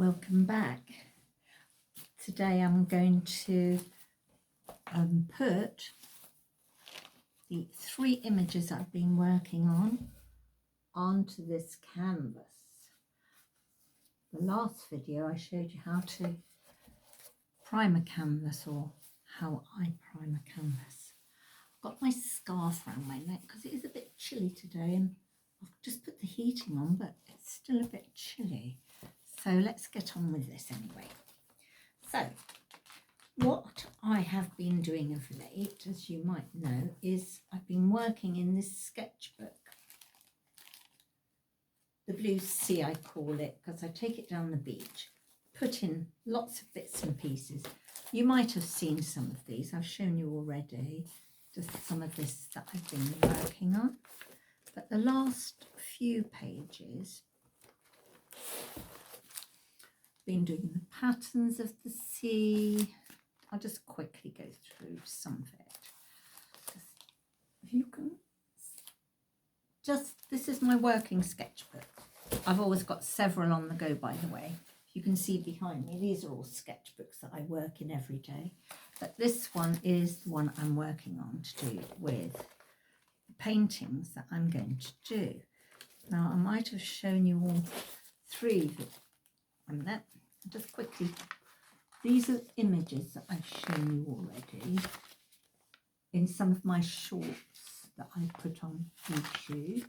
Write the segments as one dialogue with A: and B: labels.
A: Welcome back. Today I'm going to put the 3 images I've been working on onto this canvas. The last video I showed you how to prime a canvas, or how I prime a canvas. I've got my scarf around my neck because it is a bit chilly today, and I've just put the heating on, but it's still a bit chilly. So let's get on with this anyway. So what I have been doing of late, as you might know, is I've been working in this sketchbook. The Blue Sea I call it, because I take it down the beach, put in lots of bits and pieces. You might have seen some of these. I've shown you already just some of this that I've been working on. But the last few pages, been doing the patterns of the sea. I'll just quickly go through some of it. If you can this is my working sketchbook. I've always got several on the go, by the way. You can see behind me, these are all sketchbooks that I work in every day. But this one is the one I'm working on to do with the paintings that I'm going to do. Now, I might have shown you all 3 on that. Just quickly, these are images that I've shown you already in some of my shorts that I put on YouTube.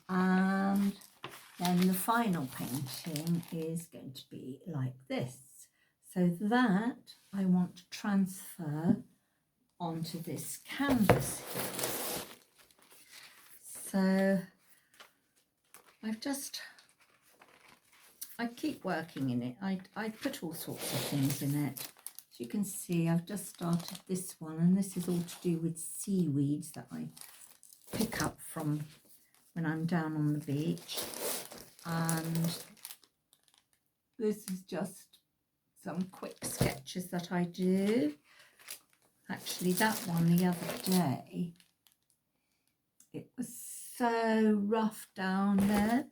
A: And then the final painting is going to be like this. So that I want to transfer onto this canvas here. So I keep working in it. I put all sorts of things in it. As you can see, I've just started this one, and this is all to do with seaweeds that I pick up from when I'm down on the beach. And this is just some quick sketches that I do. Actually, that one the other day, it was so rough down there.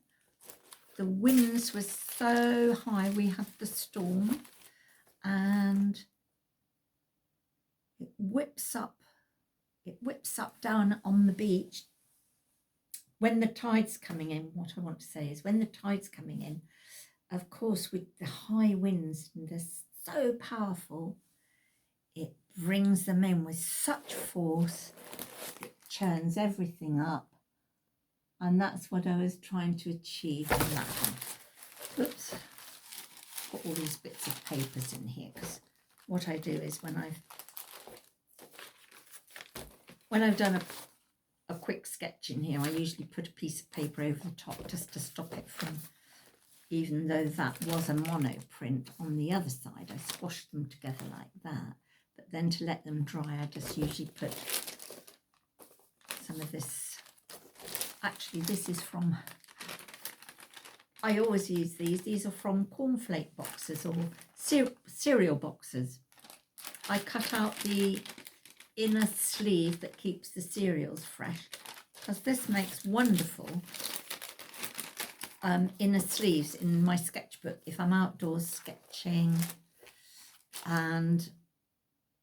A: The winds were so high, we had the storm, and it whips up down on the beach when the tide's coming in. What I want to say is, when the tide's coming in, of course, with the high winds, and they're so powerful, it brings them in with such force, it churns everything up. And that's what I was trying to achieve in that one. Oops, put all these bits of papers in here, because what I do is when I've done a quick sketch in here, I usually put a piece of paper over the top just to stop it from, even though that was a mono print on the other side, I squashed them together like that. But then to let them dry, I just usually put some of this. Actually, this is from, I always use these are from cornflake boxes or cereal boxes. I cut out the inner sleeve that keeps the cereals fresh, because this makes wonderful inner sleeves in my sketchbook. If I'm outdoors sketching and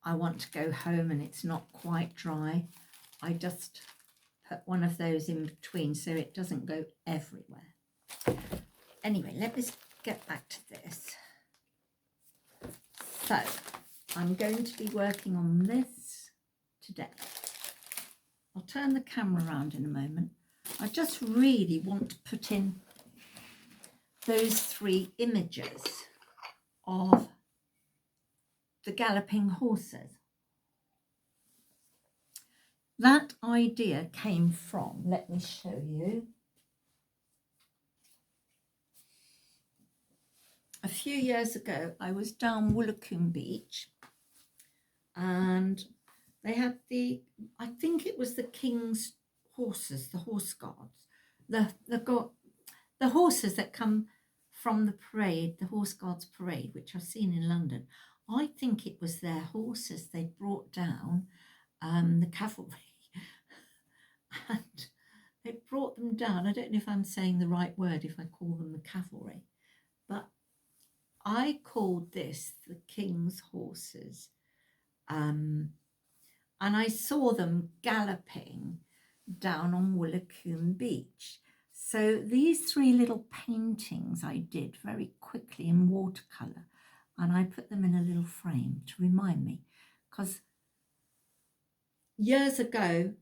A: I want to go home and it's not quite dry, I just put one of those in between so it doesn't go everywhere. Anyway, let me get back to this. So I'm going to be working on this today. I'll turn the camera around in a moment. I just really want to put in those 3 images of the galloping horses. That idea came from, let me show you. A few years ago, I was down Woolacombe Beach, and they had I think it was the King's horses, the horse guards. The horses that come from the parade, the horse guards parade, which I've seen in London. I think it was their horses they brought down, the cavalry. And they brought them down. I don't know if I'm saying the right word if I call them the cavalry, but I called this the King's Horses. And I saw them galloping down on Woolacombe Beach. So these 3 little paintings I did very quickly in watercolour, and I put them in a little frame to remind me, because years ago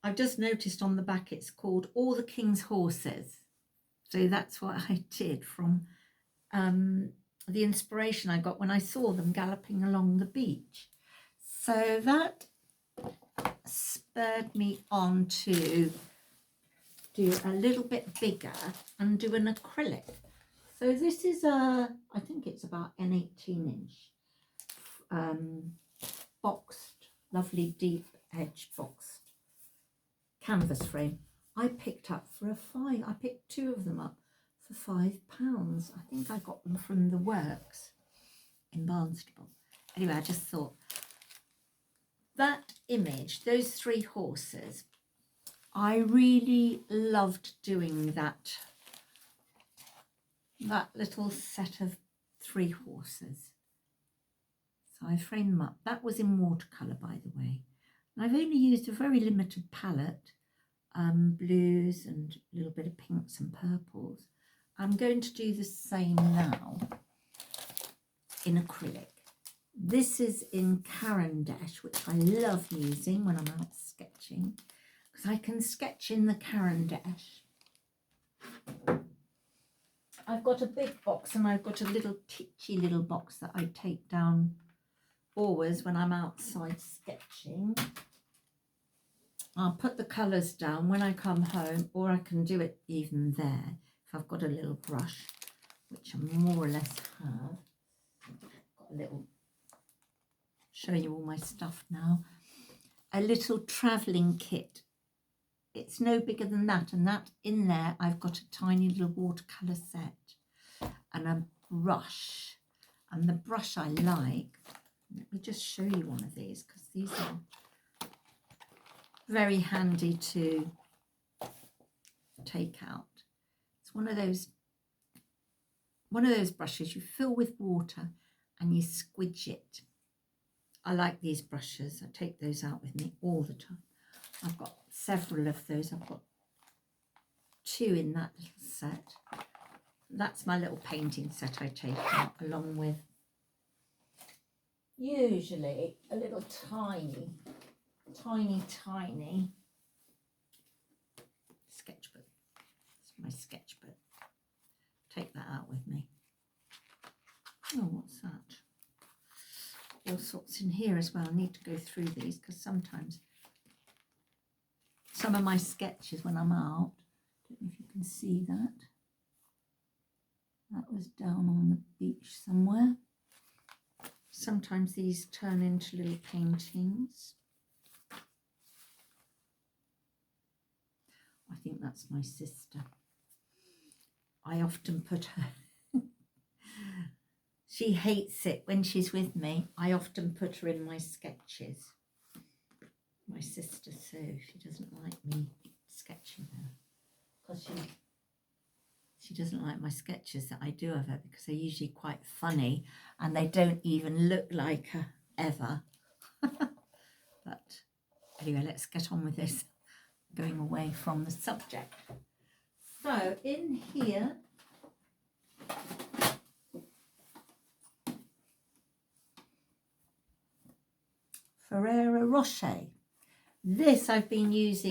A: I've just noticed on the back it's called All the King's Horses. So that's what I did from the inspiration I got when I saw them galloping along the beach. So that spurred me on to do a little bit bigger and do an acrylic. So this is I think it's about an 18-inch boxed, lovely deep edge boxed canvas frame. I picked up for I picked 2 of them up for £5. I think I got them from the Works in Barnstable. Anyway, I just thought that image, those 3 horses, I really loved doing that little set of 3 horses. So I framed them up. That was in watercolour, by the way. And I've only used a very limited palette, blues and a little bit of pinks and purples. I'm going to do the same now in acrylic. This is in Caran-d'Ache, which I love using when I'm out sketching, because I can sketch in the Caran-d'Ache. I've got a big box and I've got a little titchy little box that I take down always when I'm outside sketching. I'll put the colours down when I come home, or I can do it even there if I've got a little brush, which I more or less have. Got a little, show you all my stuff now. A little travelling kit. It's no bigger than that, and that in there I've got a tiny little watercolour set and a brush. And the brush I like, let me just show you one of these, because these are very handy to take out. It's one of those brushes you fill with water and you squidge it. I like these brushes. I take those out with me all the time. I've got several of those. I've got 2 in that little set. That's my little painting set I take out, along with usually a little tiny sketchbook. It's my sketchbook. Take that out with me. Oh, what's that? All sorts in here as well. I need to go through these, because sometimes some of my sketches when I'm out, I don't know if you can see that. That was down on the beach somewhere. Sometimes these turn into little paintings. I think that's my sister. I often put her, she hates it when she's with me. I often put her in my sketches. My sister Sue, she doesn't like me sketching her, because she doesn't like my sketches that I do of her, because they're usually quite funny and they don't even look like her ever. But anyway, let's get on with this, going away from the subject. So in here, Ferrero Rocher. This I've been using